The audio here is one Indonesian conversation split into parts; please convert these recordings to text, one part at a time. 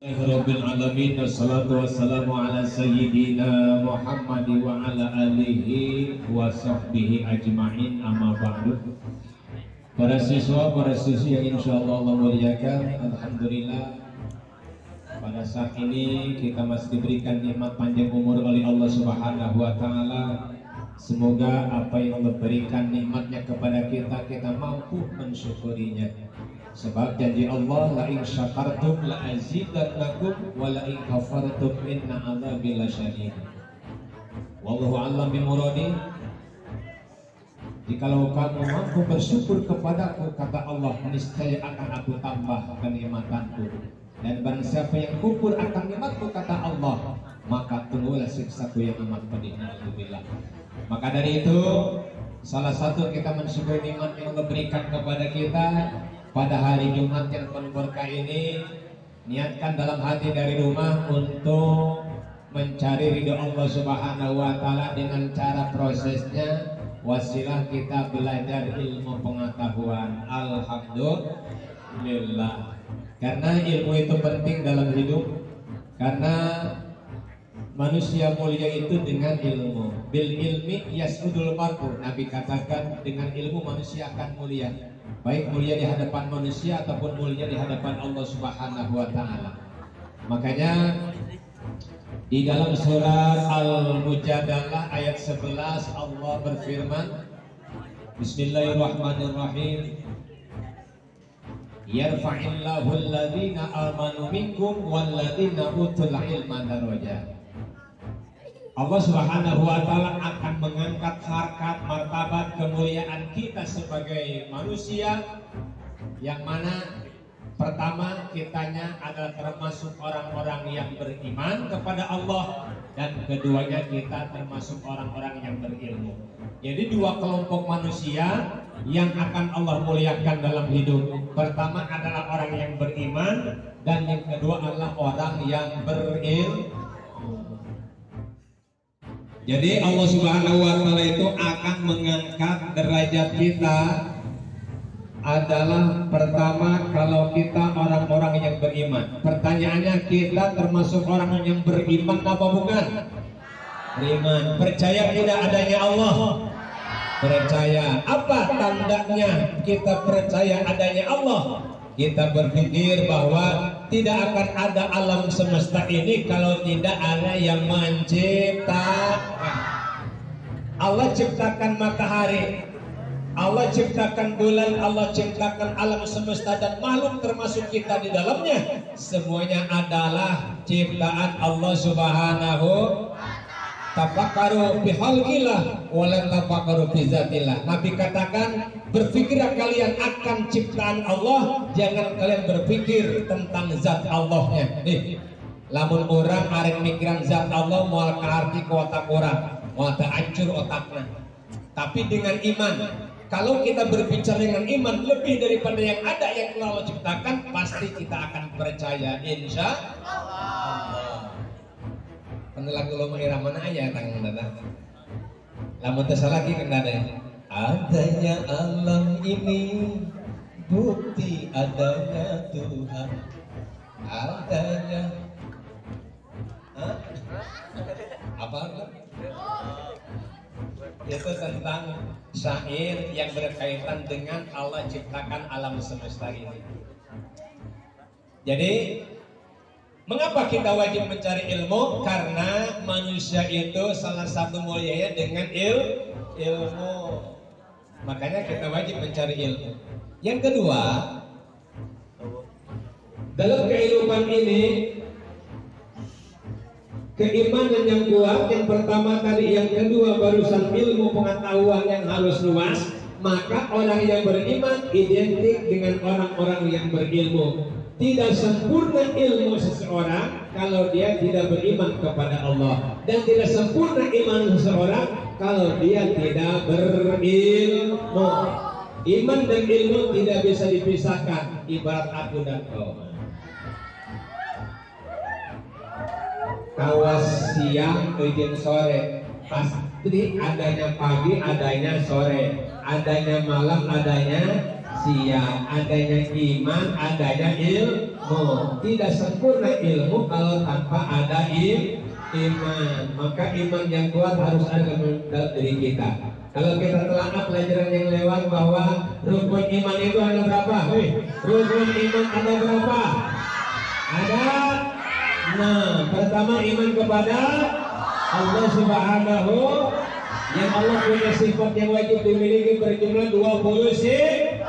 Rabbil alamin, wassalatu wassalamu ala sayyidina Muhammad wa ala alihi wa sahbihi ajma'in, amma ba'du. Para siswa, para siswi yang insyaallah Allah muliakan, alhamdulillah pada saat ini kita masih diberikan nikmat panjang umur oleh Allah Subhanahu wa taala. Semoga apa yang Allah berikan nikmatnya kepada kita, kita mampu mensyukurinya. Sebab janji Allah, la in syakartum la azidannakum wa la in kafartum inna adzabi lasyadid. Wallahu a'lam bimuradi. Jikalau kamu mampu bersyukur kepadaku, kata Allah, niscaya akan aku tambah kenikmatanku. Dan barang siapa yang kufur akan nikmatku, kata Allah, maka tunggulah siksaku yang amat pedih. Alhamdulillah. Maka dari itu, salah satu kita mensyukuri nikmat yang Allah berikan kepada kita pada hari Jumat yang penuh berkah ini. Niatkan dalam hati dari rumah untuk mencari ridho Allah Subhanahu wa taala dengan cara prosesnya wasilah kita belajar ilmu pengetahuan. Alhamdulillah. Karena ilmu itu penting dalam hidup. Karena manusia mulia itu dengan ilmu. Bil ilmi yasudul mar'u. Nabi katakan dengan ilmu manusia akan mulia. Baik mulia di hadapan manusia ataupun mulia di hadapan Allah Subhanahu wa taala. Makanya di dalam surat Al-Mujadalah ayat 11 Allah berfirman, Bismillahirrahmanirrahim. Yarfa'illahu alladhina amanu minkum walladhina utul ilma darajat. Allah Subhanahu wa taala akan mengangkat harkat, martabat, kemuliaan kita sebagai manusia, yang mana pertama kitanya adalah termasuk orang-orang yang beriman kepada Allah, dan keduanya kita termasuk orang-orang yang berilmu. Jadi dua kelompok manusia yang akan Allah muliakan dalam hidup. Pertama adalah orang yang beriman, dan yang kedua adalah orang yang berilmu. Jadi Allah Subhanahu wa taala itu akan mengangkat derajat kita adalah pertama kalau kita orang-orang yang beriman. Pertanyaannya, kita termasuk orang yang beriman apa bukan? Beriman. Percaya tidak adanya Allah? Percaya. Apa tandanya kita percaya adanya Allah? Kita berpikir bahwa tidak akan ada alam semesta ini kalau tidak ada yang menciptakan. Allah ciptakan matahari, Allah ciptakan bulan, Allah ciptakan alam semesta dan makhluk termasuk kita di dalamnya. Semuanya adalah ciptaan Allah Subhanahu. Tafakkaru fi khalqillah wa la tafakkaru fi zatillah. Nabi katakan, berpikirlah kalian akan ciptaan Allah, jangan kalian berpikir tentang zat Allahnya. Lamun orang arek mikiran zat Allah moal kaarti ke otak orang, moal hancur otaknya. Tapi dengan iman, Kalau kita berbicara dengan iman lebih daripada yang ada yang telah Allah ciptakan, pasti kita akan percaya insya Allah. Penelak kalau mengira mana aja tangan dada. Lamun tesa lagi kan dada. Adanya alam ini bukti adanya Tuhan. Adanya apa? Itu tentang syair yang berkaitan dengan Allah ciptakan alam semesta ini. Jadi mengapa kita wajib mencari ilmu? Karena manusia itu salah satu mulianya dengan ilmu. Makanya kita wajib mencari ilmu. Yang kedua, dalam kehidupan ini keimanan yang kuat, yang pertama tadi, yang kedua barusan ilmu pengetahuan yang harus luas. Maka orang yang beriman identik dengan orang-orang yang berilmu. Tidak sempurna ilmu seseorang kalau dia tidak beriman kepada Allah, dan tidak sempurna iman seseorang kalau dia tidak berilmu. Iman dan ilmu tidak bisa dipisahkan, ibarat aku dan kau. Kawas siang ujung sore, pasti adanya pagi, adanya sore, adanya malam, adanya siang, adanya iman, adanya ilmu. Tidak sempurna ilmu kalau tanpa ada iman. Maka iman yang kuat harus ada dalam diri kita. Kalau kita telah pelajaran yang lewat bahwa rukun iman itu ada berapa? Rukun iman ada berapa? Ada. Nah, pertama iman kepada Allah Subhanahu, yang Allah punya sifat yang wajib dimiliki berjumlah 20 sih.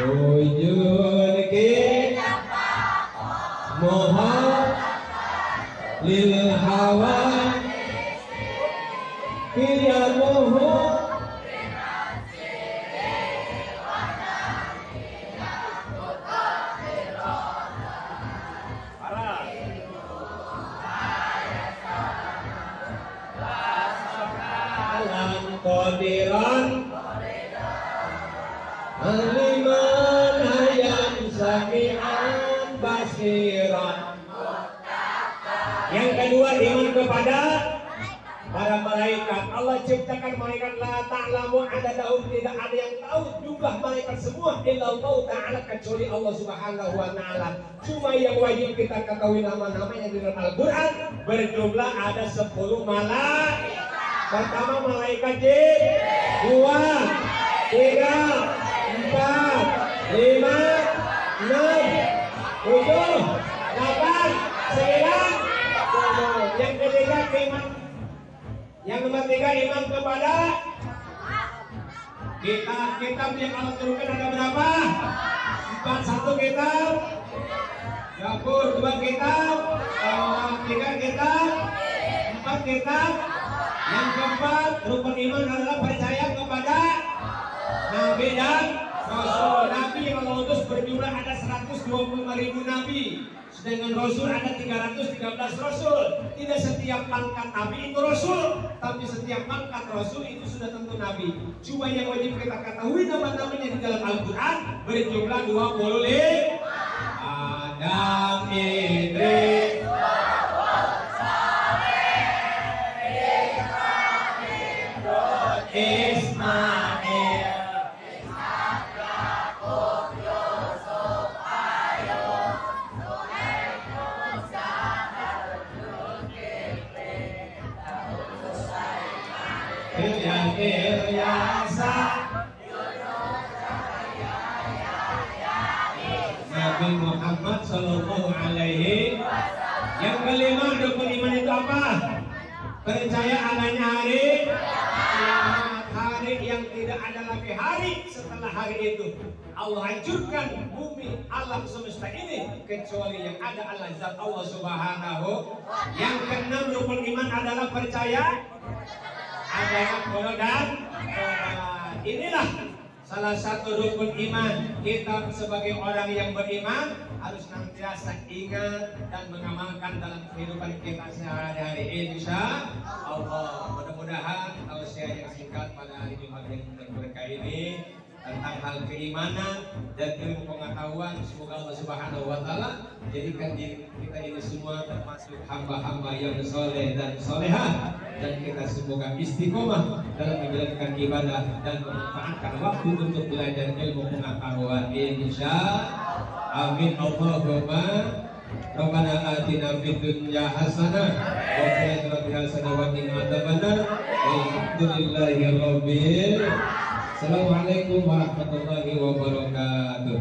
Wujud mohon lil hawa qiyamuhu qadiran aliman hayam sami'an basiran. Yang kedua iman kepada para malaikat. Allah ciptakan malaikat la ta'lamu adadahum, tidak ada yang tahu jumlah malaikat semua illallah ta'ala, kecuali Allah Subhanahu wa ta'ala. Cuma yang wajib kita ketahui nama-namanya di dalam Al-Qur'an berjumlah ada 10 malaikat. Pertama malaikat jin, 2, 3, 4, 5, 6, 7, 8, 9. Yang ketiga iman. Yang nomor 3 iman kepada kitab yang Allah turunkan ada berapa? 4, 1 kitab, Zabur 2 kitab, 3 kitab, 4 kitab. Yang keempat, rukun iman adalah percaya kepada Nabi dan Rasul. Nabi yang Allah utus berjumlah ada 125.000 Nabi, sedangkan Rasul ada 313 Rasul. Tidak setiap pangkat Nabi itu Rasul, tapi setiap pangkat Rasul itu sudah tentu Nabi. Cuma yang wajib kita ketahui nama-namanya di dalam Al-Quran berjumlah 25. Adam, Idris, Ismail, Yakub, Yusuf, Ayub, Suhaib, Musa, Harun, Zulkifli, Daud, Sulaiman, Ilyasa, Nabi Muhammad Sallallahu Alaihi Wasallam. Yang kelima rukun iman itu apa? Percaya adanya hari yang tidak ada lagi hari setelah hari itu. Allah hancurkan bumi alam semesta ini kecuali yang ada adalah zat Allah Subhanahu. Yang keenam rukun iman adalah percaya adanya qada dan qadar. Inilah salah satu rukun iman. Kita sebagai orang yang beriman harus senantiasa ingat dan mengamalkan dalam kehidupan kita sehari-hari, insya Allah. Mudah-mudahan tausiah yang singkat pada hari Jumat yang berkah ini tentang hal keimanan dan ilmu pengetahuan. Semoga Allah Subhanahu wa taala jadikan kita ini semua termasuk hamba-hamba yang soleh dan solehah, dan kita semoga istiqomah dalam menjalankan ibadah dan memanfaatkan waktu untuk belajar ilmu pengetahuan, insya amin. Allahumma Rabbana atina fid dunya hasanah wa fil akhirati hasanah wa qina adzabannar. Alhamdulillahi rabbil. Assalamualaikum warahmatullahi wabarakatuh.